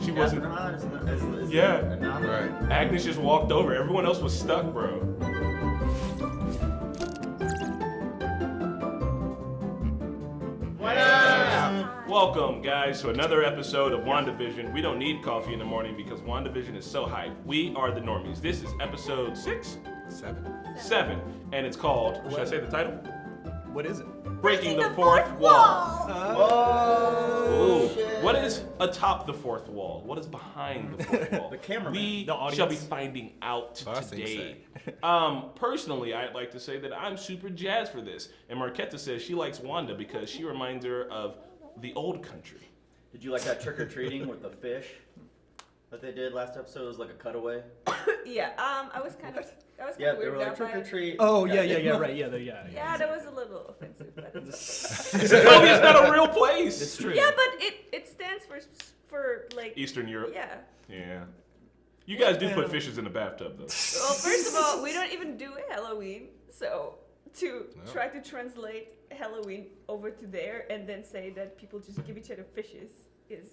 She wasn't. Yeah. Right. Agnes just walked over. Everyone else was stuck, bro. What up? Welcome, guys, to another episode of WandaVision. We don't need coffee in the morning because WandaVision is so hype. We are the Normies. This is episode 6? 7. And it's called, should I say the title? What is it? Breaking the Fourth Wall. Whoa! What is atop the fourth wall? What is behind the fourth wall? The cameraman. We The audience. shall be finding out today. Personally, I'd like to say that I'm super jazzed for this. And Marquetta says she likes Wanda because she reminds her of the old country. Did you like that trick-or-treating with the fish that they did last episode? It was like a cutaway. Yeah, I was kind of Yeah, they weirded were like out by it. trick-or-treat. Oh, yeah, right. Yeah, that was a little offensive. But Sicilia's not a real place. It's true. yeah, but it stands for like Eastern Europe. Yeah. Yeah. You guys do put fishes in the bathtub, though. Well, first of all, we don't even do Halloween, so to try to translate Halloween over to there and then say that people just give each other fishes is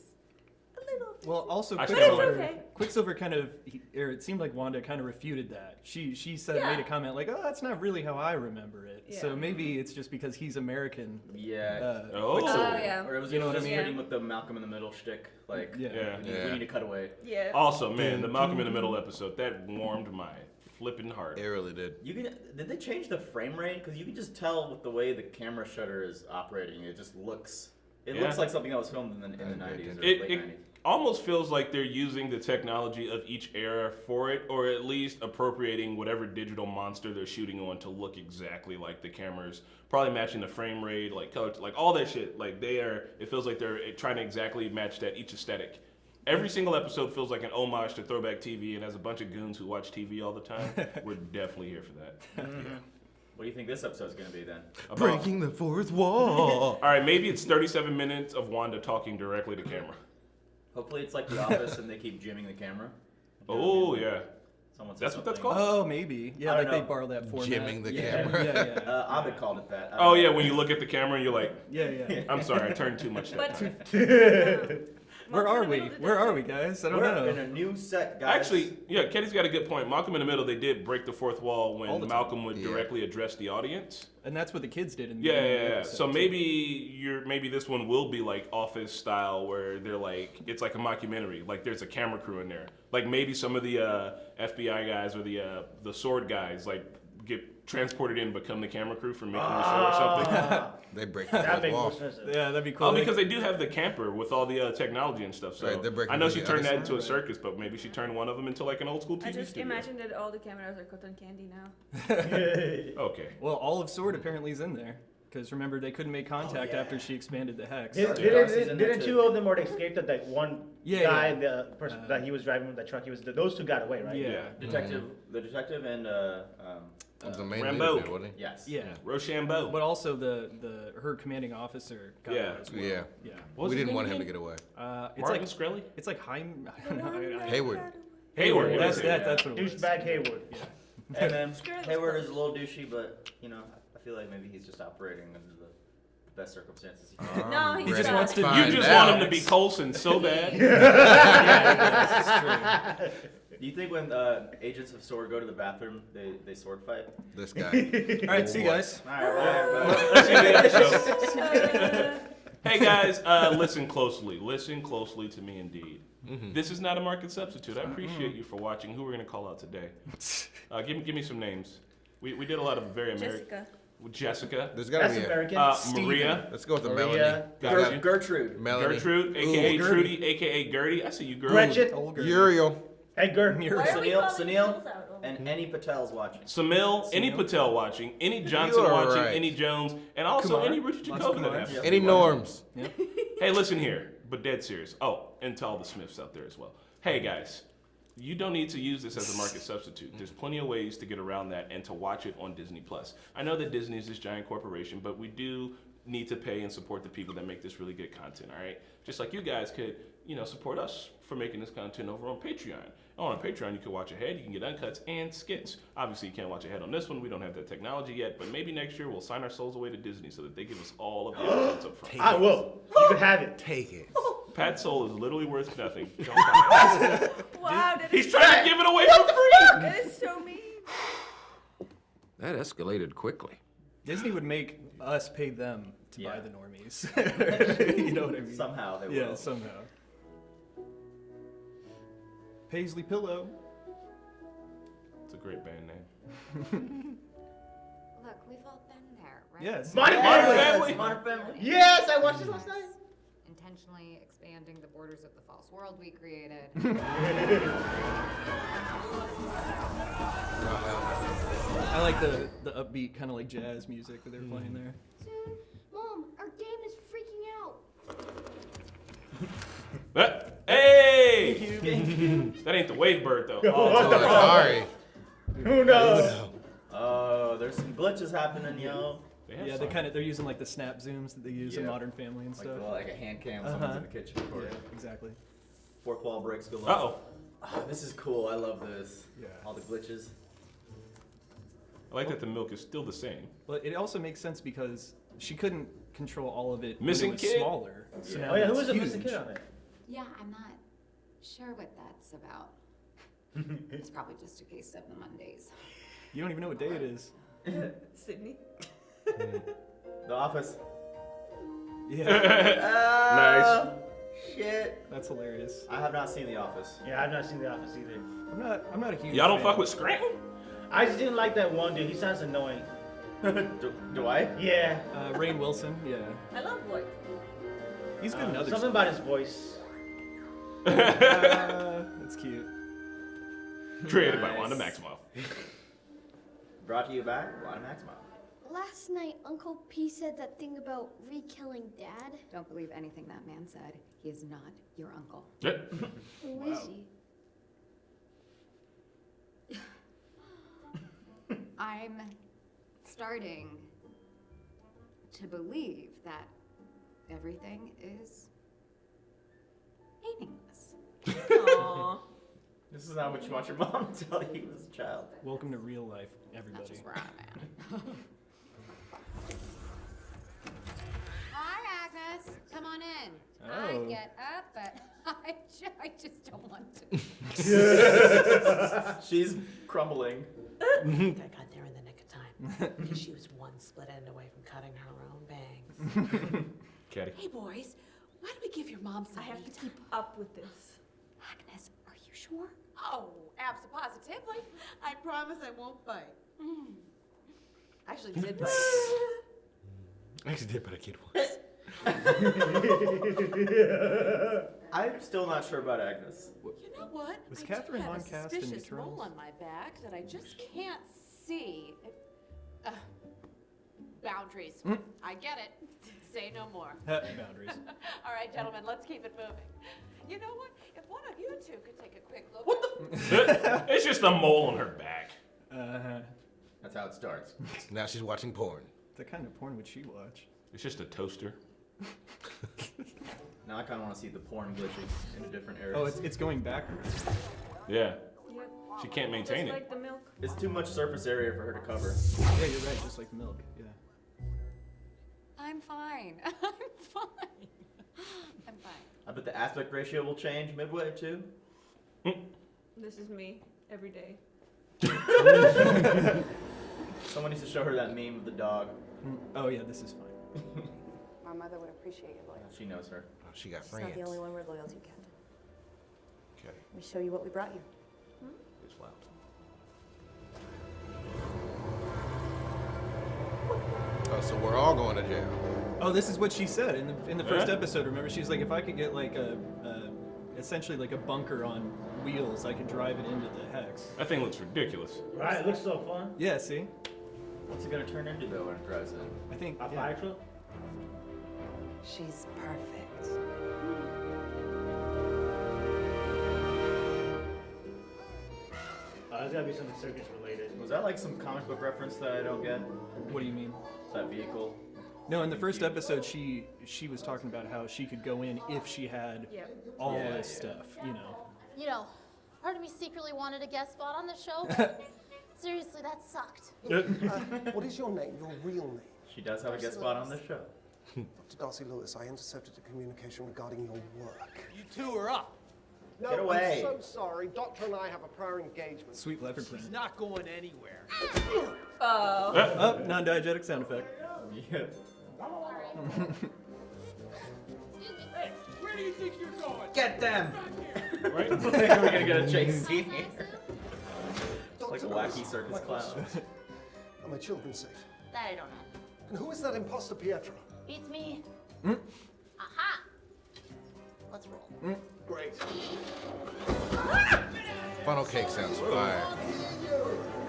a little offensive. Well, also, I still like it. Quicksilver kind of, or it seemed like Wanda kind of refuted that. She said, Yeah. made a comment like, oh, that's not really how I remember it. Yeah. So maybe it's just because he's American. Yeah. Oh. Quicksilver. Oh, yeah. Or it was You know what I just mean? hitting with the Malcolm in the Middle shtick. Like, Yeah. we need a cutaway. Yeah. Also, man, the Malcolm in the Middle episode, that warmed my flipping heart. It really did. Did they change the frame rate? Because you can just tell with the way the camera shutter is operating. It just looks. It looks like something that was filmed in the 90s or late 90s. It almost feels like they're using the technology of each era for it, or at least appropriating whatever digital monster they're shooting on to look exactly like the cameras, probably matching the frame rate, like color, like all that shit. Like it feels like they're trying to exactly match that each aesthetic. Every single episode feels like an homage to throwback TV, and as a bunch of goons who watch TV all the time, we're definitely here for that. Mm-hmm. What do you think this episode's going to be then? Breaking the fourth wall. All right, maybe it's 37 minutes of Wanda talking directly to camera. Hopefully it's like The Office and they keep jimming the camera. Oh, yeah. Someone said That's what that's something. called? Oh, maybe. Yeah, I like don't they know. borrow that format. Jimming the Yeah. camera. Yeah. Abed called it that. Oh, yeah, when you look at the camera and you're like, Yeah. I'm sorry, I turned too much that But time. Where are we? Where are we, guys? I don't We're in know. a new set, guys. Actually, yeah, Kenny's got a good point. Malcolm in the Middle, they did break the fourth wall All when the time. Malcolm would directly address the audience. And that's what the kids did in the Yeah. episode, So too. maybe this one will be like Office style, where they're like, it's like a mockumentary. Like there's a camera crew in there. Like maybe some of the FBI guys or the S.W.O.R.D guys like get transported in and become the camera crew for making the show or something. They break the That fourth makes more wall. sense. Yeah, that'd be cool. Oh, because they do have the camper with all the technology and stuff. So Right, they're breaking I know the she other turned that side. into a circus, but maybe she turned one of them into like an old school TV I just studio. imagine that all the cameras are cotton candy now. Okay. Well, all of S.W.O.R.D apparently is in there. Because remember, they couldn't make contact yeah. after she expanded the hex. Darcy's in there Didn't too. two of them already escape? That one Yeah, guy, yeah. the person that he was driving with the truck, those two got away, right? Yeah. The detective and The main Rambo. leader, wasn't yes. Yeah. Rochambeau. But also her commanding officer got Yeah. away as well. he? Yeah. Yeah. What was We his didn't name want him to again? get away. It's Martin like Shkreli? it's like Heim. I don't know. Hayward. Hayward. That's it. what it was. Douchebag Hayward. Yeah. And then Shkreli Hayward was is a little douchey, but I feel like maybe he's just operating under the best circumstances he can. No, he just Ready wants to- to You find just out. want him to be Coulson so bad. Do you think when agents of S.W.O.R.D go to the bathroom, they sword fight? This guy. All right, see you guys. All right. Let's see the episode. Hey guys, listen closely. Listen closely to me indeed. This is not a market substitute. I appreciate you for watching. Who we're going to call out today? Give me some names. We did a lot of very American. Jessica. Jessica. There's gotta That's be American. Maria. Let's go with the Maria. Melanie. Got you. Gertrude. Melanie. Gertrude, aka Gertie. Trudy, aka Gertie. I see you, girl. Gretchen. Old girl. Uriel. Edgar. Why are we calling Sunil, girls out? and any Patel's watching. Samil, any Patel watching, any Johnson You are watching, right. any Jones, and also Kumar. any Richard Lots of Jacob that Kumars. happens. Any norms. Hey, listen here, but dead serious. Oh, and to all the Smiths out there as well. Hey, guys, you don't need to use this as a market substitute. There's plenty of ways to get around that and to watch it on Disney+. I know that Disney is this giant corporation, but we do need to pay and support the people that make this really good content, all right? Just like you guys could, support us for making this content over on Patreon. On Patreon, you can watch ahead, you can get uncuts and skits. Obviously, you can't watch ahead on this one. We don't have that technology yet, but maybe next year we'll sign our souls away to Disney so that they give us all of the episodes up front. I will. You can have it. Take it. Pat's soul is literally worth nothing. Don't buy it. Wow, that He's is, trying to give it away for free. that is so mean. That escalated quickly. Disney would make us pay them to buy Yeah. the normies. You know what I mean? Somehow they will. Yeah, somehow. Paisley Pillow. It's a great band name. Look, we've all been there, right? Yes. Modern Modern Family. Family. Modern Family. Yes, I watched this last night. Intentionally expanding the borders of the false world we created. I like the upbeat kind of like jazz music that they're playing there. Mom, our game is freaking out. Hey! That ain't the wave bird though. Oh, sorry. Who knows? Oh, there's some glitches happening, yo. They have Yeah, some. they're using like the snap zooms that they use in Yeah. Modern Family and Like, stuff. like a hand cam, someone's in the kitchen. Yeah, exactly. Fourth wall breaks galore. Uh-oh. Oh, this is cool. I love this. Yeah. All the glitches. I like that the milk is still the same. But it also makes sense because she couldn't control all of it Missing when it was kid? smaller. So now Oh yeah, who it's was the huge. missing kid on it? Yeah, I'm not sure what that's about. It's probably just a case of the Mondays. You don't even know what day it is. Sydney. The Office. Yeah, Shit. that's hilarious. I have not seen The Office. Yeah, I've not seen The Office either. I'm not a huge. Y'all don't fan. fuck with Scranton? I just didn't like that one dude. He sounds annoying. do I? Yeah. Rainn Wilson. Yeah, I love Lloyd. he's good in other Something stuff. about his voice. That's cute. Created by Nice. Wanda Maximoff. Brought to you by Wanda Maximoff. Last night, Uncle P said that thing about re-killing Dad. Don't believe anything that man said. He is not your uncle. Who is he? I'm starting to believe that everything is meaningless. Aww. This is not what you want your mom to tell you as a child. Welcome to real life, That's everybody. just where I'm at. Hi, Agnes. Come on in. Oh. I get up, but I just don't want to. She's crumbling. I got there in the nick of time. Because she was one split end away from cutting her own bangs. Caddy. Hey, boys, why don't we give your mom some I have me to time? keep up with this. Agnes, are you sure? Oh, absolutely. I promise I won't bite. Actually, did bite. I actually did, but I kid once. I'm still not sure about Agnes. You know what? Was I Catherine do have Von a Cast in suspicious mole Eternals? on my back that I just can't see. Boundaries. I get it. Say no more. Boundaries. All right, gentlemen, let's keep it moving. You know what? If one of you two could take a quick look. What the? It's just a mole on her back. That's how it starts. Now she's watching porn. What kind of porn would she watch? It's just a toaster. Now I kind of want to see the porn glitching in a different area. Oh, it's going backwards. Yeah. Yep. She can't maintain Just it. like the milk. It's too much surface area for her to cover. Yeah, you're right. Just like the milk. Yeah. I'm fine. I'm fine. I'm fine. I bet the aspect ratio will change midway too. This is me every day. Someone needs to show her that meme of the dog. Oh yeah, this is fine. My mother would appreciate your loyalty. She knows her. Oh, she got She's friends. not the only one we're loyal to, Captain. Okay. Let me show you what we brought you. It's loud. Oh, so we're all going to jail. Oh, this is what she said in the first Yeah. episode. Remember, she's like, if I could get like essentially like a bunker on wheels, I could drive it into the hex. That thing looks ridiculous. Right, it looks so fun. Yeah. See, What's it gonna turn into though when it drives in? I think. A Yeah. fire truck? She's perfect. There's gotta be something circus related. Was that like some comic book reference that I don't get? What do you mean? That vehicle? No, in the first episode, she was talking about how she could go in if she had Yep. all Yeah, this yeah. stuff, you know. You know, part of me secretly wanted a guest spot on the show, but seriously, that sucked. What is your name? Your real name? She does have a guest spot on this show. Dr. Darcy Lewis, I intercepted a communication regarding your work. You two are up. No, Get away. I'm so sorry. Doctor and I have a prior engagement. Sweet leopard print. She's not going anywhere. Oh. Oh, non-diegetic sound effect. Yeah. Hey, where do you think you're going? Get them! Right? We're gonna get a chase scene here. It's like a wacky circus clown. Are my children safe? That I don't know. And who is that imposter Pietro? Beats me. Mm. Aha! Let's roll. Great. Funnel cake sounds fire.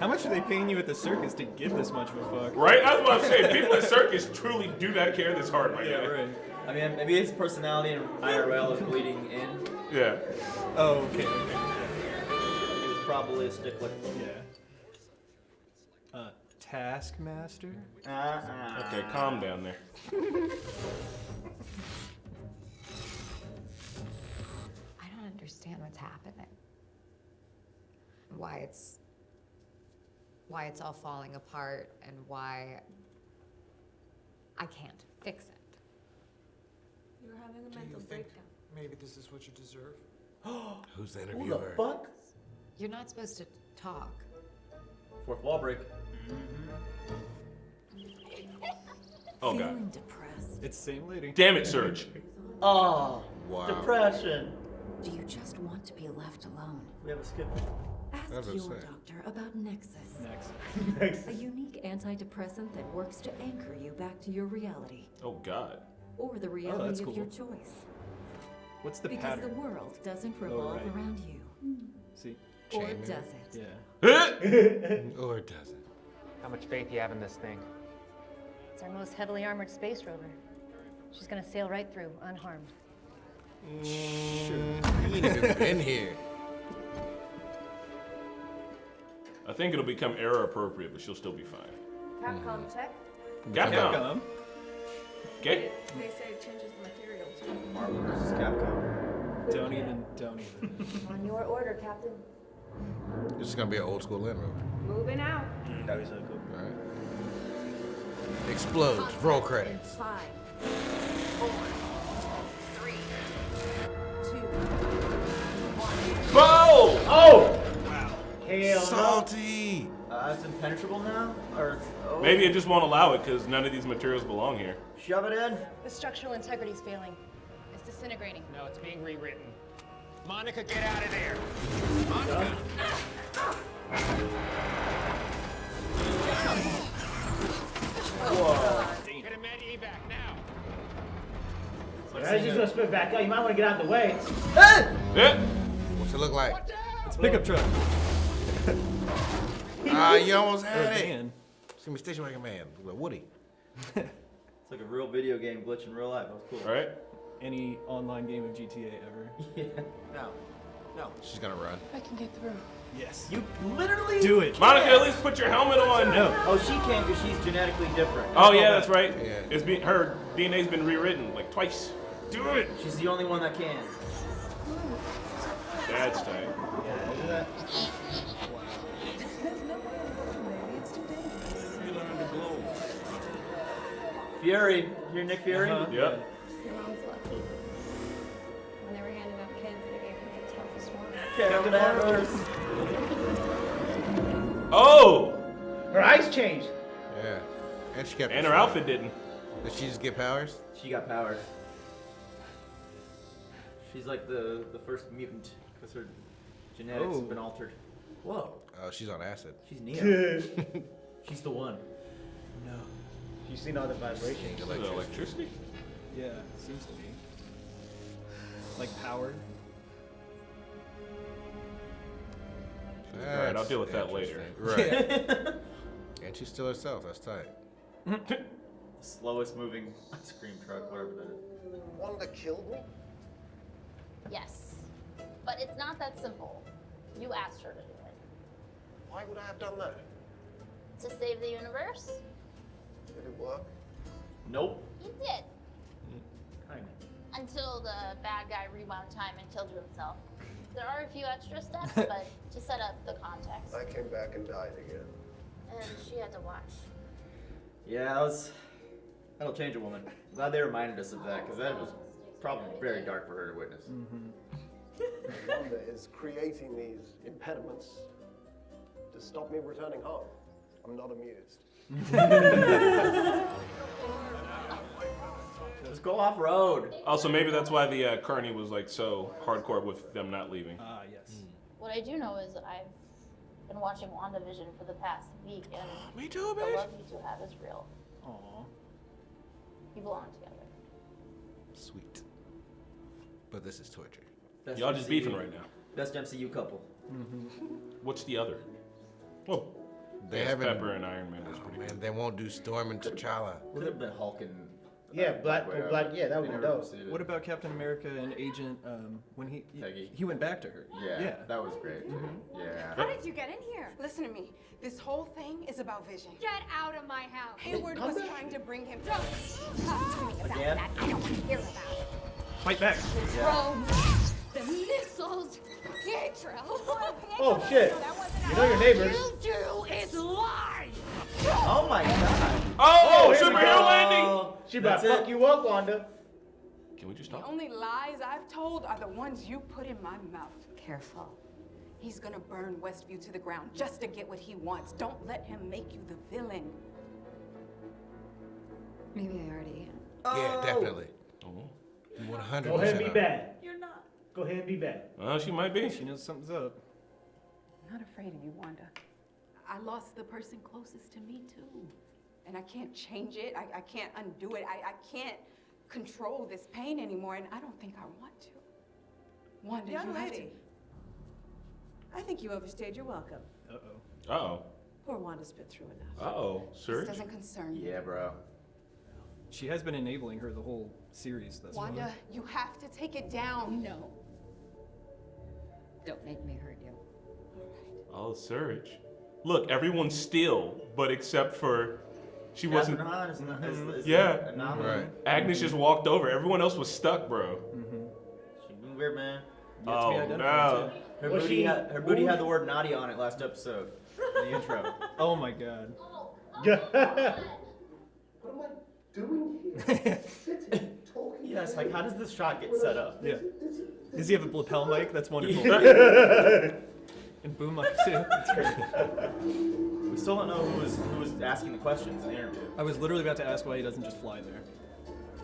How much are they paying you at the circus to give this much of a fuck? Right? I was about to say, people at circus truly do not care this hard, my Yeah, guy. right. I mean, maybe his personality in IRL is bleeding in. Yeah. Oh, okay. He was probably a stickler. Yeah. Taskmaster? Okay, calm down there. I don't understand what's happening. Why it's all falling apart and why I can't fix it. You're having a mental breakdown. Maybe this is what you deserve? Who's the Who the interviewer? fuck? You're not supposed to talk. Fourth wall break. Oh, God. Feeling depressed. It's the same lady. Damn it, Surge. Oh, Wow. depression. Do you just want to be left alone? We have a skip. Ask That's what your I'm saying. doctor about Nexus. Next. A unique antidepressant that works to anchor you back to your reality. Oh, God. Or the reality that's of your cool. choice. What's the Because pattern? the world doesn't revolve right. around you. See? Or Chainmail. does it? Yeah. Or it doesn't. How much faith you have in this thing? It's our most heavily armored space rover. She's gonna sail right through, unharmed. Sure. You ain't even been here. I think it'll become error appropriate, but she'll still be fine. Capcom check. Capcom. Okay. They say it changes the material too. Marvel vs. Capcom. Don't even. On your order, Captain. This is gonna be an old school Land Rover. Moving out. That was so cool. All right. Explodes. Roll credits. 5, 4, 3, 2, 1. Whoa! Oh! Wow. Hell Salty. It's impenetrable now? Or it's, oh. Maybe it just won't allow it because none of these materials belong here. Shove it in. The structural integrity's failing. It's disintegrating. No, it's being rewritten. Monica, get out of there! Monica! Whoa. Get a med evac now! That's just gonna spit back out. You might want to get out of the way. Yeah. What's it look like? It's a pickup truck. Ah, you almost Or a had it. van. See me station wagon man. Like Woody. It's like a real video game glitch in real life. That was cool. All right. Any online game of GTA ever. Yeah. No. No. She's gonna run. I can get through. Yes. You literally Do it. Monica, at least put your helmet on. No. Oh, she can't because she's genetically different. Oh yeah, that's right. Yeah. It's been her DNA's been rewritten like twice. Do it. She's the only one that can. That's tight. Yeah, look at that. Fury. You're Nick Fury? Uh-huh. Yep. Your mom's lucky. When they were handing out kids, they gave her the toughest one. Captain Amherst. Oh. Her eyes changed. Yeah. And she kept. And her outfit didn't. Did she just get powers? She got powers. She's like the first mutant because her genetics have been altered. Whoa. Oh, she's on acid. She's Neo. She's the one. No. She's seen all the vibrations. Is it electricity? Yeah, seems to be. Like powered. All right, I'll deal with that later. Right. And she's still herself. That's tight. The slowest moving ice cream truck, whatever that is. Wanda killed me? Yes. But it's not that simple. You asked her to do it. Why would I have done that? To save the universe? Did it work? Nope. You did. Kinda. Until the bad guy rewound time and killed himself. There are a few extra steps, but to set up the context. I came back and died again. And she had to watch. Yeah, that was That'll change a woman. Glad they reminded us of that, because that was probably very dark for her to witness. Wanda is creating these impediments to stop me returning home. I'm not amused. Let's go off road. Also, maybe that's why the Kearney was like so hardcore with them not leaving. Ah, yes. What I do know is I've been watching WandaVision for the past week, and Me too, the bitch. love you two have is real. Aww. You belong together. Sweet. But this is torture. Best Y'all just MCU beefing right now. Best MCU couple. What's the other? Well, They yeah, haven't. Pepper and Iron Man was pretty Man, they won't do Storm and T'Challa. Could have been Hulk and Yeah, Black. Yeah, that would be dope. What about Captain America and Agent when Peggy. he went back to her? Yeah, that was great. Too. Yeah. How did you get in here? Listen to me. This whole thing is about Vision. Get out of my house. Hayward was trying to bring him. Don't Talk to me about Again? that. I don't want to hear about it. Fight back. Bro, the missiles. Pietro. Oh shit! You know your neighbors. You do is lie. Oh my god. Oh, here we superhero go. landing! She about to That's fuck it. you up, Wanda. Can we just The talk? only lies I've told are the ones you put in my mouth. Careful. He's gonna burn Westview to the ground just to get what he wants. Don't let him make you the villain. Maybe I already am. Yeah, definitely. Oh. You 100%. Go ahead and be are. bad. You're not. Go ahead and be bad. Well, she might be. She knows something's up. I'm not afraid of you, Wanda. I lost the person closest to me, too. And I can't change it. I can't undo it. I can't control this pain anymore, and I don't think I want to. Wanda, Young you have to... lady. I think you overstayed your welcome. Uh-oh. Uh-oh. Poor Wanda's been through enough. Uh-oh. This Surge? doesn't concern you. Yeah, bro. She has been enabling her the whole series thus far. Wanda, you have to take it down. No. Don't make me hurt you. Oh, Surge. Look, everyone's still, but except for she wasn't. Catherine Hahn is Yeah. an anomaly. Right. Agnes just walked over. Everyone else was stuck, bro. She's been weird, man. Yet to be Oh, identified, no. too. Her Was booty, she- her booty had the word naughty on it last episode. In the intro. Oh my god. What am I doing here? Sitting, talking. Yes, like how does this shot get set up? Yeah. Does he have a lapel mic? That's wonderful. And boom mic too. That's great. We still don't know who was asking the questions in the interview. I was literally about to ask why he doesn't just fly there.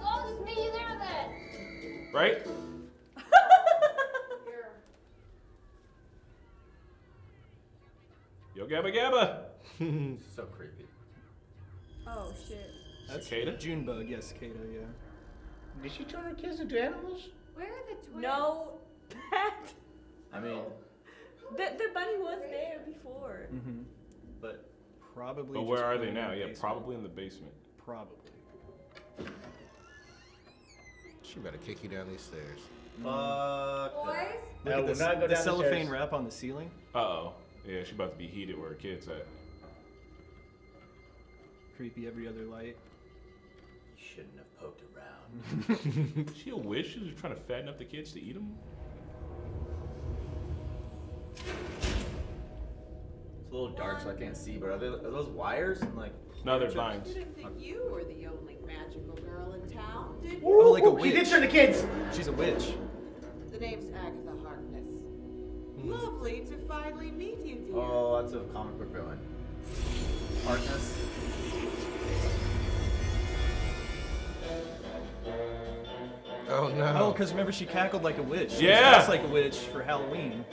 Well, just meet you there then. Right? Yo, Gabba Gabba. So creepy. Oh shit. That's Cicada? Junebug, yes, cicada, yeah. Did she turn her kids into animals? Where are the twins? No, Pat. I mean, The bunny was there before. Mm-hmm. but Probably. But where just are put they him in now? the Yeah, basement. probably in the basement. Probably. She better kick you down these stairs. fuck. Boys? Look No, at we'll this, not go the down the cellophane stairs. wrap on the ceiling. Uh-oh. Yeah, she about to be heated where her kid's at. Creepy every other light. You shouldn't have poked around. She a witch? She was trying to fatten up the kids to eat them? It's a little dark, so I can't see. But are those wires? And like, No, they're vines. You didn't think you were the only magical girl in town, did you? Oh, like a She did witch. turn the kids. She's a witch. The name's Agatha Harkness. Lovely to finally meet you, dear. oh, that's a comic book villain. Harkness. Oh no. Oh, because remember she cackled like a witch. She Yeah. was dressed like a witch for Halloween.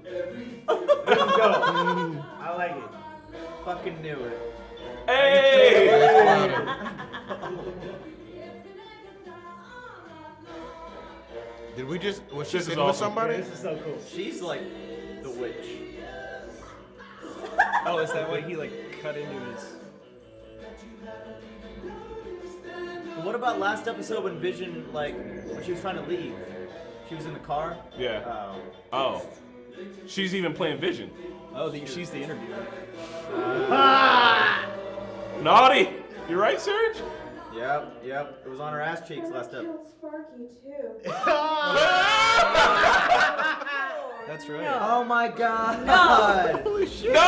There you go. I like it. Fucking knew it. Hey! Did we just? Was she This is sitting with awesome. somebody? This is so cool. She's like the witch. Oh, is that why he like cut into his? But what about last episode when Vision, like, when she was trying to leave? She was in the car? Yeah. Oh. She's even playing Vision. Oh, she's the interviewer. Naughty! You right, Serge? Yep. It was on her ass cheeks last episode. Sparky, too. That's That's right. No. Oh my god! No. Holy shit! No!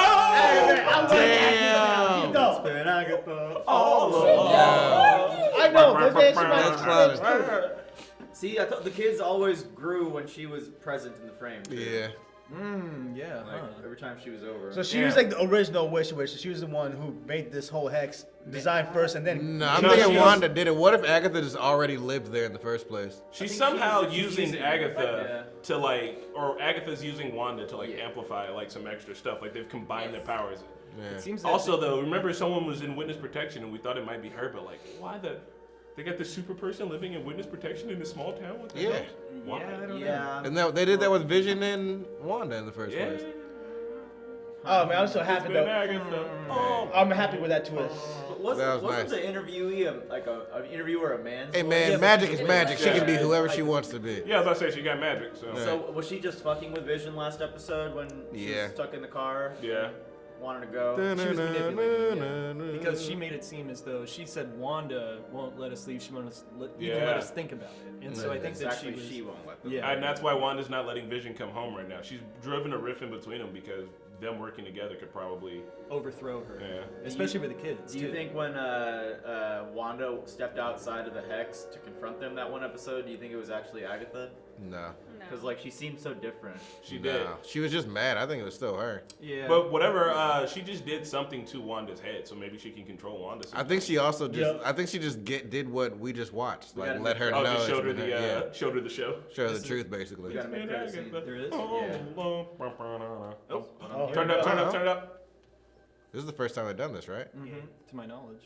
Damn. It's been Agatha. I know, but man, she That's might clown. See, I thought the kids always grew when she was present in the frame. Too. Yeah. Yeah. Like, every time she was over. So she was like the original Wish. She was the one who made this whole hex design first, and then. No, I'm thinking Wanda did it. What if Agatha just already lived there in the first place? She's somehow she's using using Agatha to like, or Agatha's using Wanda to like amplify like some extra stuff. Like they've combined their powers. Yeah. It seems Also, though, remember someone was in witness protection and we thought it might be her, but like, why the? They got this super person living in witness protection in a small town. What the hell? Why? I don't know. Yeah. And they did that with Vision and Wanda in the first place. Oh man, I'm so happy though. I'm happy with that twist. Wasn't the interviewee an interviewer a man? Hey man, magic is magic. She can be whoever she wants to be. Yeah, I was about to say she got magic. So, So was she just fucking with Vision last episode when she was stuck in the car? Yeah. Wanted to go. She was manipulating, because she made it seem as though she said Wanda won't let us leave. She won't even let us think about it. And so I think that she won't let them. Yeah. And that's why Wanda's not letting Vision come home right now. She's driven a rift in between them because them working together could probably overthrow her. Yeah. Especially with the kids. Do you think when Wanda stepped outside of the hex to confront them that one episode, do you think it was actually Agatha? No. Because like she seemed so different. She did. She was just mad. I think it was still her. Yeah. But whatever, she just did something to Wanda's head, so maybe she can control Wanda. I think she also just. I think she just did what we just watched. Like let her know. Just showed her it's the been her. showed her the show. Show her the truth, basically. There is. Turn it up. Turn it up. This is the first time they've done this, right? To my knowledge.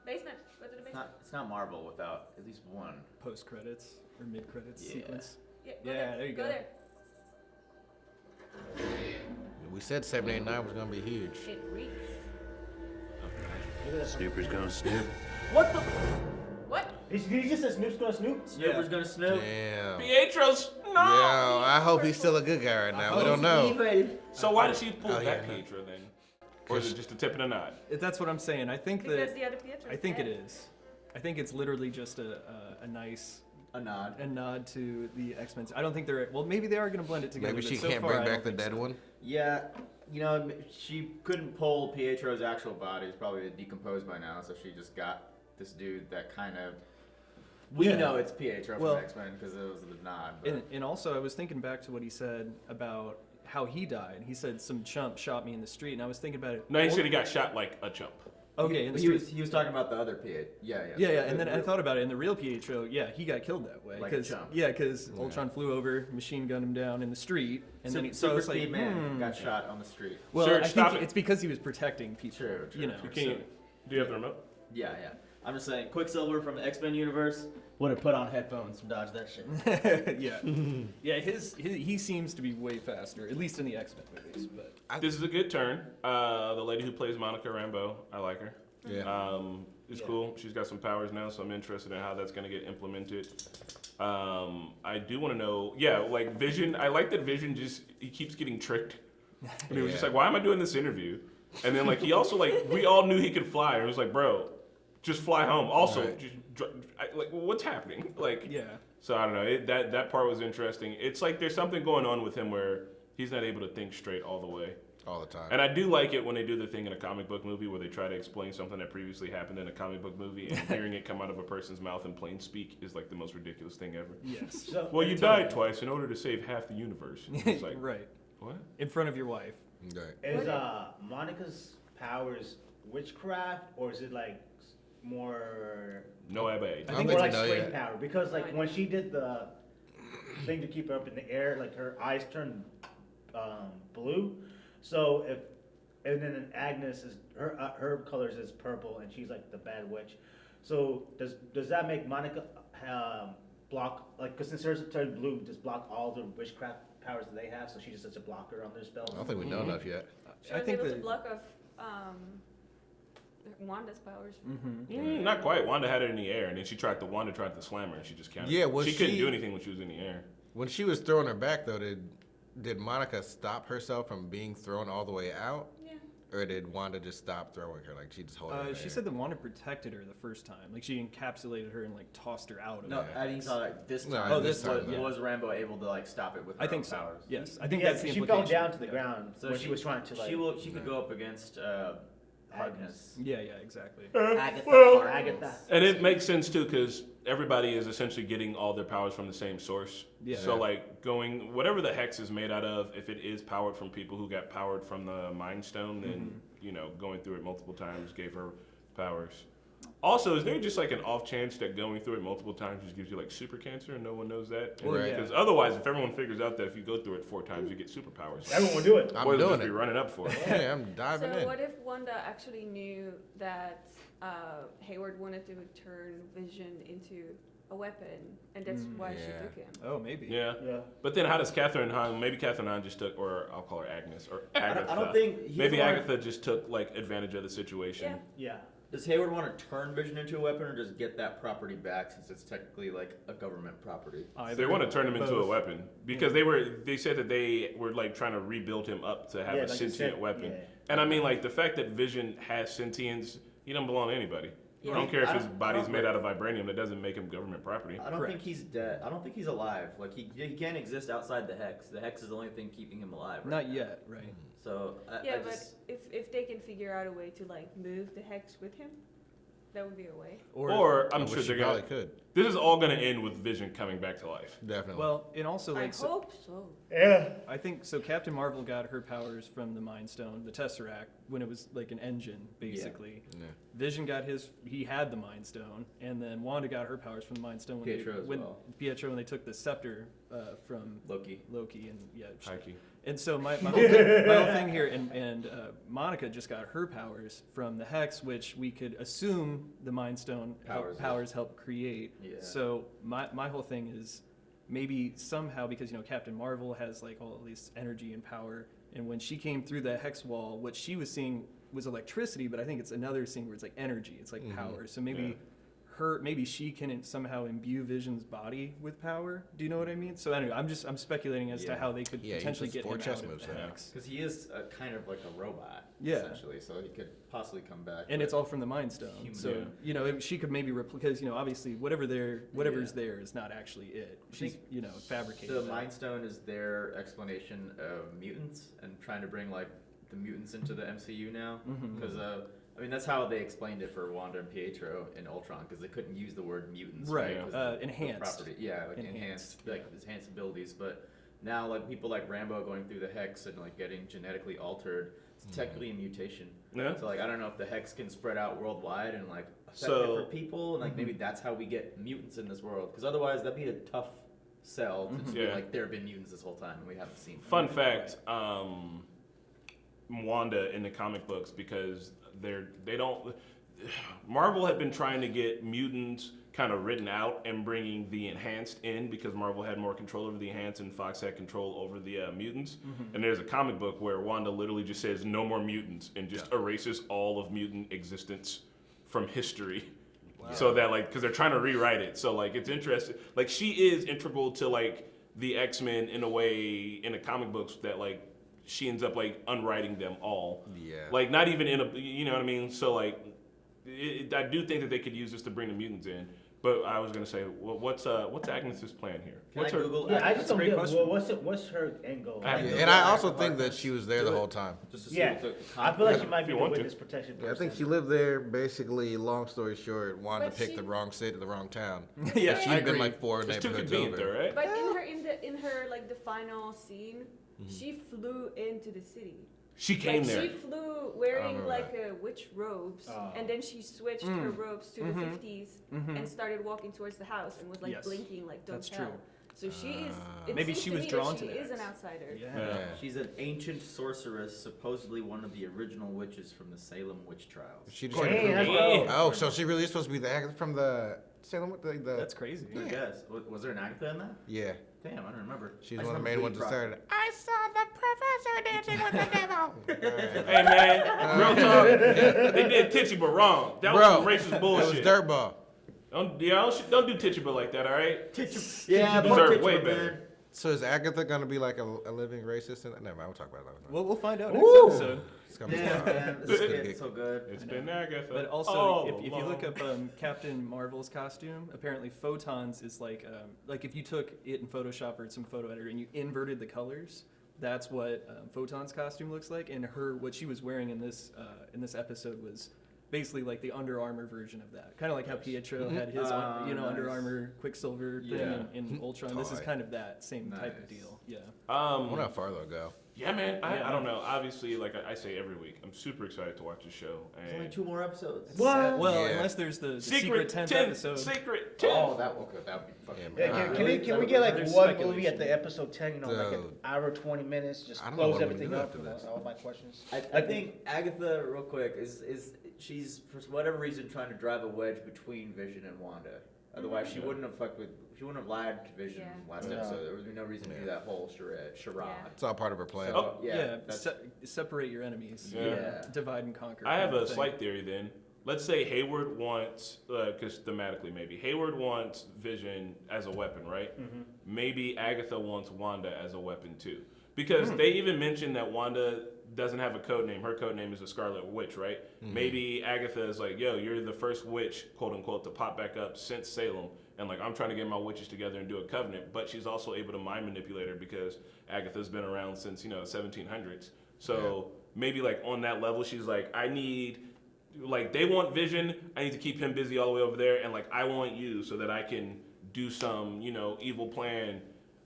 Basement. Go to the basement. It's not Marvel without at least one post credits or mid credits sequence. Yeah, there you go. There. We said 789 was gonna be huge. It reeks. Snooper's gonna snoop. What the? What? Did he just say Snoop's gonna snoop? Snooper's gonna snoop. Damn. Pietro's no. Yeah, I hope he's still a good guy right now. We don't know. So why did she pull Oh, back yeah, Pietro then? Or is it just a tip and a nod? That's what I'm saying. I think Because that. the other Pietro's I think dead. it is. I think it's literally just a nice. A nod. A nod to the X-Men. I don't think they're. Well, maybe they are going to blend it together. Maybe she but so can't far, bring I back don't the think dead so. one. Yeah, you know, she couldn't pull Pietro's actual body. It's probably decomposed by now, so she just got this dude that kind of. We know it's Pietro from X-Men because it was the nod. But. And also, I was thinking back to what he said about how he died. He said some chump shot me in the street, and I was thinking about it. No, he said he got shot like a chump. Okay, in the he street. was talking about the other Pietro. Yeah. And then I thought about it. In the real Pietro, he got killed that way. Like a chump. Because Ultron flew over, machine gunned him down in the street, and then Super it's like, Speed Man got shot on the street. Well, Sure, I stop think it. it's because he was protecting people. True. You know. Do you have the remote? Yeah. I'm just saying, Quicksilver from the X-Men universe would have put on headphones to dodge that shit. Yeah. He seems to be way faster, at least in the X-Men movies. But This is a good turn. The lady who plays Monica Rambeau, I like her. Yeah. It's cool. She's got some powers now, so I'm interested in how that's going to get implemented. I do want to know, like Vision. I like that Vision he keeps getting tricked. And he was just like, why am I doing this interview? And then like he also like we all knew he could fly. And it was like, bro, just fly home. Also, like what's happening? Like So I don't know. That part was interesting. It's like there's something going on with him where he's not able to think straight all the way. All the time. And I do like it when they do the thing in a comic book movie where they try to explain something that previously happened in a comic book movie, and hearing it come out of a person's mouth in plain speak is like the most ridiculous thing ever. Yes. Well, you died twice in order to save half the universe. It's like, right. What? In front of your wife. Right. Is Monica's powers witchcraft, or is it like more? No, I think more like straight power, because like when she did the thing to keep her up in the air, like her eyes turned blue. So and then Agnes is her colors is purple, and she's like the bad witch. So does that make Monica block, like, because since hers turned blue, just block all the witchcraft powers that they have? So she's just such a blocker on their spells. I don't think we know enough yet. She was able to block off Wanda's powers. Not quite. Wanda had it in the air, and then Wanda tried to slam her, and she just countered. Yeah, she couldn't do anything when she was in the air. When she was throwing her back, though, did Monica stop herself from being thrown all the way out? Yeah. Or did Wanda just stop throwing her? Like she just hold her in the She air? said that Wanda protected her the first time. Like she encapsulated her and like tossed her out of No, it. I think so. Like this No, time, this time, yeah. was Rambo able to like stop it with her I think own so. powers? Yes, I think Yeah, that's the she implication. fell down to the ground So when she was trying to like. she could go up against Harkness. Yeah, exactly. Agatha. And it makes sense too, because everybody is essentially getting all their powers from the same source. Yeah. So like going whatever the hex is made out of, if it is powered from people who got powered from the Mind Stone, then you know going through it multiple times gave her powers. Also, is there just like an off chance that going through it multiple times just gives you like super cancer and no one knows that? Right. Because otherwise, if everyone figures out that if you go through it 4 times, you get superpowers. Everyone will do it. I'm Boys will doing just be it. running up for it. Yeah, I'm diving So in. what if Wanda actually knew that Hayward wanted to turn Vision into a weapon, and that's why she yeah. took him? Oh, maybe. Yeah. Yeah. But then how does Catherine Hahn, maybe Catherine Hahn just took, or I'll call her Agnes, or Agatha. I don't think he maybe doesn't Agatha just took like advantage of the situation. Yeah. Does Hayward want to turn Vision into a weapon, or just get that property back since it's technically like a government property? They want to turn him into a both. weapon because they said that they were like trying to rebuild him up to have Yeah, a like you sentient said, weapon. yeah. And I mean like the fact that Vision has sentience, he doesn't belong to anybody. I don't care if his body's made out of vibranium, that doesn't make him government property. I don't think he's dead. I don't think he's alive. Like he can't exist outside the hex. The hex is the only thing keeping him alive. Not yet, right? So Yeah, but if they can figure out a way to like move the hex with him, that would be a way. Or I'm Which sure she they're probably gonna. could. This is all gonna end with Vision coming back to life. Definitely. Well, and also like I hope so. Yeah. I think so. Captain Marvel got her powers from the Mind Stone, the Tesseract, when it was like an engine, basically. Yeah. Vision got his. He had the Mind Stone, and then Wanda got her powers from the Mind Stone. When Pietro as well. Pietro, when they took the scepter from Loki, and yeah. Hikey. And so my whole thing here, and Monica just got her powers from the Hex, which we could assume the Mind Stone powers help create. Yeah. So my whole thing is maybe somehow, because Captain Marvel has like all this energy and power, and when she came through the Hex wall, what she was seeing was electricity, but I think it's another scene where it's like energy, it's like power. So maybe maybe she can somehow imbue Vision's body with power. Do you know what I mean? So anyway, I'm speculating as to how they could potentially get him out of the Hex. Because he is kind of like a robot, Yeah. essentially. So he could possibly come back. And it's all from the Mind Stone. So she could maybe because obviously whatever's there is not actually it. She's fabricated. The that. Mind Stone is their explanation of mutants and trying to bring like the mutants into the MCU now. Because I mean that's how they explained it for Wanda and Pietro in Ultron, because they couldn't use the word mutants. Right. The Enhanced. property. Yeah, like enhanced, like enhanced abilities. But now like people like Rambo going through the Hex and like getting genetically altered, it's technically a mutation. Yeah. So like I don't know if the Hex can spread out worldwide and like affect So- different people, and like maybe that's how we get mutants in this world. Because otherwise that'd be a tough sell to just be like there have been mutants this whole time and we haven't seen them. Fun fact, Wanda in the comic books, because they don't. Marvel had been trying to get mutants kind of written out and bringing the enhanced in, because Marvel had more control over the enhanced and Fox had control over the mutants. And there's a comic book where Wanda literally just says no more mutants and just erases all of mutant existence from history. Wow. So that because they're trying to rewrite it. So it's interesting. She is integral to the X-Men in a way in the comic books that she ends up unwriting them all. Yeah. Not even in a, you know what I mean? So I do think that they could use this to bring the mutants in. But I was gonna say, well, what's Agnes's plan here? Can I Google? Yeah, I just don't great get question. what's her end goal? And I also think that she was there the whole time. Just to see Yeah, what the I feel like she might If be you the want to. witness protection person. Yeah, I think she lived there. Basically, long story short, Wanda But picked she- the wrong state of the wrong town. Yeah, She'd I been agree. 4 It's too neighborhoods convenient, over. though, right? But in her the final scene, she flew into the city. She came there. She flew wearing remember witch robes, Oh. and then she switched her robes to the 50s and started walking towards the house and was Yes. blinking don't That's tell. true. So she is. It Maybe seems she to was me drawn that to she that. is an outsider. Yeah. She's an ancient sorceress, supposedly one of the original witches from the Salem witch trials. She just Hey, that's dope. oh, so she really is supposed to be the Agatha from the Salem? That's crazy. Good guess. Was there an Agatha in that? Yeah. Damn, I don't remember. She's I one of just the main ones that remember started. I saw the professor dancing with the devil. Hey man, real talk. They did Tituba wrong. That was some racist It bullshit. was dirtball. Don't do Tituba like that, all right? Yeah, You poor deserve Tituba, way man. better. So is Agatha gonna be like a living racist? Never mind, we'll talk about that. We'll find out next episode. It's gonna be Man, this is so good. It's been Agatha. But also, all if you look up Captain Marvel's costume, apparently photons is like if you took it in Photoshop or some photo editor and you inverted the colors, that's what Photon's costume looks like. And what she was wearing in this episode was basically like the Under Armour version of that. Kind of like how Pietro had his Under Armour Quicksilver thing in Ultron. This is kind of that same type of deal. Yeah. I wonder how far they'll go. Yeah, man. I don't know. Obviously, like I say every week, I'm super excited to watch the show. There's only 2 more episodes. What? Well, unless there's the secret 10th episode. Secret 10. Oh, that would be fucking. Can we get like one movie at the episode 10? Like an hour, 20 minutes, just close everything up. All my questions. I think Agatha, real quick, is she's for whatever reason trying to drive a wedge between Vision and Wanda. Otherwise, she wouldn't have lied to Vision last episode. There would be no reason to do that whole charade. It's all part of her plan. So, separate your enemies. Yeah. Divide and conquer. I have a slight theory then. Let's say Hayward wants, because thematically maybe, Hayward wants Vision as a weapon, right? Mm-hmm. Maybe Agatha wants Wanda as a weapon too. Because they even mentioned that Wanda doesn't have a code name. Her code name is the Scarlet Witch, right? Mm-hmm. Maybe Agatha is like, yo, you're the first witch, quote unquote, to pop back up since Salem. And like, I'm trying to get my witches together and do a covenant. But she's also able to mind manipulate her because Agatha's been around since, 1700s. So maybe like on that level, she's like, they want Vision. I need to keep him busy all the way over there. And like, I want you so that I can do some, evil plan.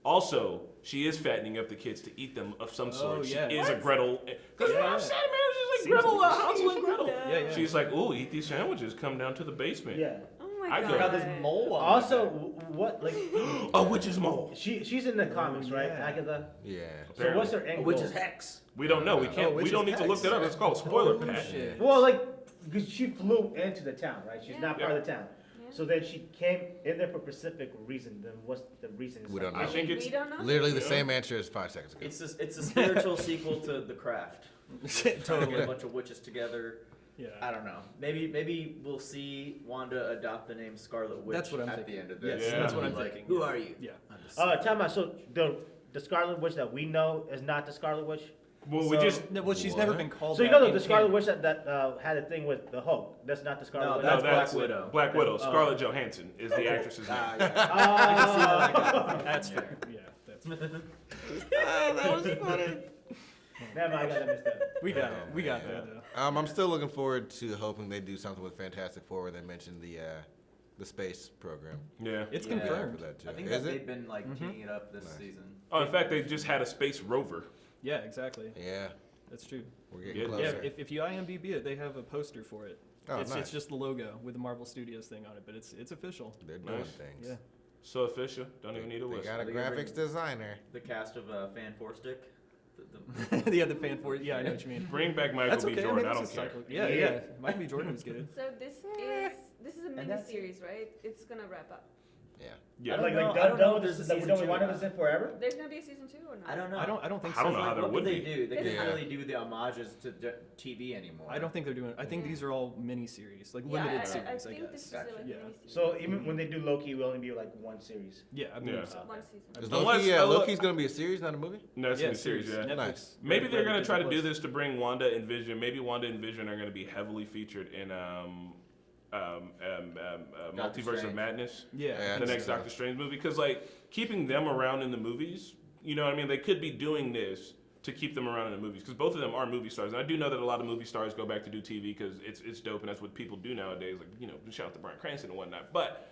Also, she is fattening up the kids to eat them of some sort. She is a Gretel. Because I'm sad, man. She's like Gretel, Hansel and Gretel. Yeah. She's like, ooh, eat these sandwiches. Come down to the basement. Yeah. Oh my God. I got this mole on Also, what like? A witch's mole. She's in the comics, right? Agatha. Yeah. So what's her end? Which is Hex. We don't know. We can't. We don't need to look that up. It's called spoiler patch. Well, like because she flew into the town, right? She's not part of the town. So then she came in there for a specific reason. Then what's the reason? We don't know. I think it's literally the same answer as 5 seconds ago. It's a spiritual sequel to The Craft. Totally. Get a bunch of witches together. Yeah. I don't know. Maybe we'll see Wanda adopt the name Scarlet Witch. That's what I'm at thinking. the end of this. Yes, that's what I'm thinking. Who are you? Yeah. Time out. So the Scarlet Witch that we know is not the Scarlet Witch. Well, she's never been called. So the Scarlet Witch that had a thing with the Hulk. That's not the Scarlet Witch. No, that's Black Widow. Black Widow. Scarlett Johansson is the actress's name. That's fair. Yeah, that's fair. That was funny. Never mind, I got that mixed up. We got that though. I'm still looking forward to hoping they do something with Fantastic Four where they mention the space program. Yeah. It's confirmed. I think that they've been teeing it up this season. Oh, in fact, they just had a space rover. Yeah, exactly. Yeah. That's true. We're getting closer. Yeah, if you IMDb it, they have a poster for it. Oh, It's just the logo with the Marvel Studios thing on it, but it's official. They're doing things. Yeah. So official. Don't even need a list. They got a graphics designer. The cast of Fan 4 Stick. The fan for it. Yeah, I know what you mean. Bring back Michael B. Jordan. I don't care. Yeah. Michael B. Jordan was good. So this is a mini series, right? It's gonna wrap up. Yeah. I don't know. There's one of us in forever. There's gonna be a season 2 or not? I don't know. I don't think so. I don't know how there What would would they be. do? They can't really do the homages to TV anymore. I don't think they're doing. I think these are all mini series, like limited series. I think guess. this is like mini series. So even when they do Loki, it will only be like one series. Yeah, I believe so. One season. Is Loki's gonna be a series, not a movie? No, it's gonna be a series. Yeah. Nice. Maybe they're gonna try to do this to bring Wanda and Vision. Maybe Wanda and Vision are gonna be heavily featured in Multiverse of Madness. Yeah. The next Doctor Strange movie, because like keeping them around in the movies, you know what I mean? They could be doing this to keep them around in the movies, because both of them are movie stars. And I do know that a lot of movie stars go back to do TV because it's dope and that's what people do nowadays. Like, shout out to Bryan Cranston and whatnot. But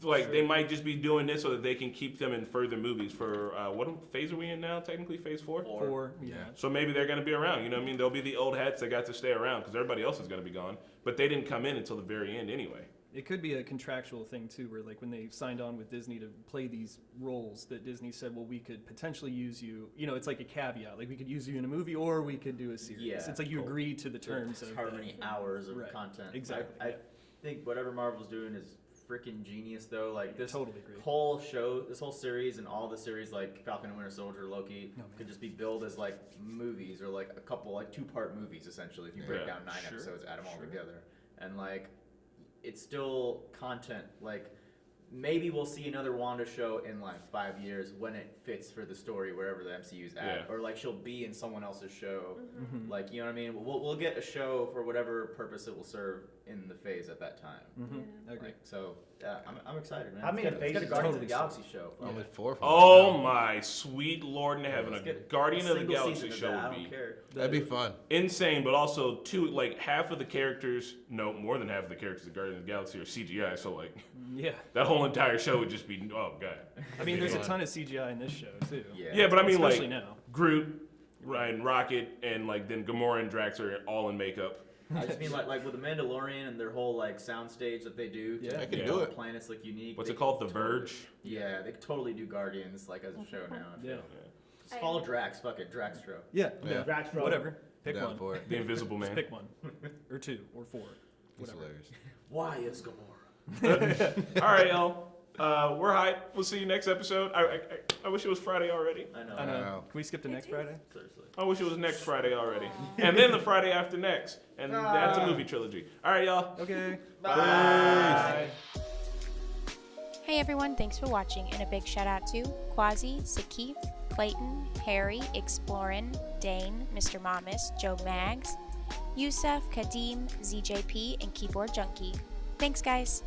like they might just be doing this so that they can keep them in further movies for what phase are we in now? Technically phase 4. 4. Yeah. So maybe they're going to be around. You know what I mean? They'll be the old hats that got to stay around because everybody else is going to be gone. But they didn't come in until the very end anyway. It could be a contractual thing too, where like when they signed on with Disney to play these roles, that Disney said, well, we could potentially use you. It's like a caveat. Like we could use you in a movie or we could do a series. Yeah, it's like you agree to the terms of however many hours of content. Exactly. I think whatever Marvel's doing is freaking genius though. Like this totally agree. Whole show, this whole series, and all the series like Falcon and Winter Soldier, Loki, could just be billed as like movies or like a couple like 2-part movies essentially. If you break down 9 episodes, add them all together, and like it's still content. Like maybe we'll see another Wanda show in like 5 years when it fits for the story wherever the MCU's at, Yeah. or like she'll be in someone else's show, Mhm. like you know what I mean. We'll get a show for whatever purpose it will serve in the phase at that time. Mhm. I agree. Like, so I'm excited, man. How many Let's get a phases Guardians totally of the Galaxy show. Only 4 from Oh my sweet Lord in heaven! Let's A get Guardian a of the single Galaxy season of show that, I would don't be care. That'd be fun. insane, but also like half of the characters, no, more than half of the characters of Guardians of the Galaxy are CGI. So like, Yeah. that whole entire show would just be, oh god. I mean, there's a ton of CGI in this show too. Yeah, but I mean especially like now. Groot, Ryan, Rocket, and like then Gamora and Drax are all in makeup. I just mean like with the Mandalorian and their whole like soundstage that they do. Yeah. To They can make do all it. the planets look unique. What's They it called? can The totally- Verge? Yeah, they totally do Guardians like as a show now. I feel. Yeah. Just follow Drax. Fuck it, Drax show. Yeah. Yeah. Drax Road. Whatever. Pick Down one. for it. The Invisible Man. Just pick one, or 2, or 4. He's Whatever. hilarious. Why is Gamora? All right, y'all. We're hyped. We'll see you next episode. I wish it was Friday already. I know. I know. Wow. Can we skip to next Friday? Seriously. I wish it was next Friday already. And then the Friday after next. And that's a movie trilogy. All right, y'all. Okay. Bye. Hey everyone, thanks for watching, and a big shout out to Quasi, Sakif, Clayton, Harry, Explorin, Dane, Mr. Mamas, Joe Mags, Yusuf, Kadeem, ZJP, and Keyboard Junkie. Thanks guys!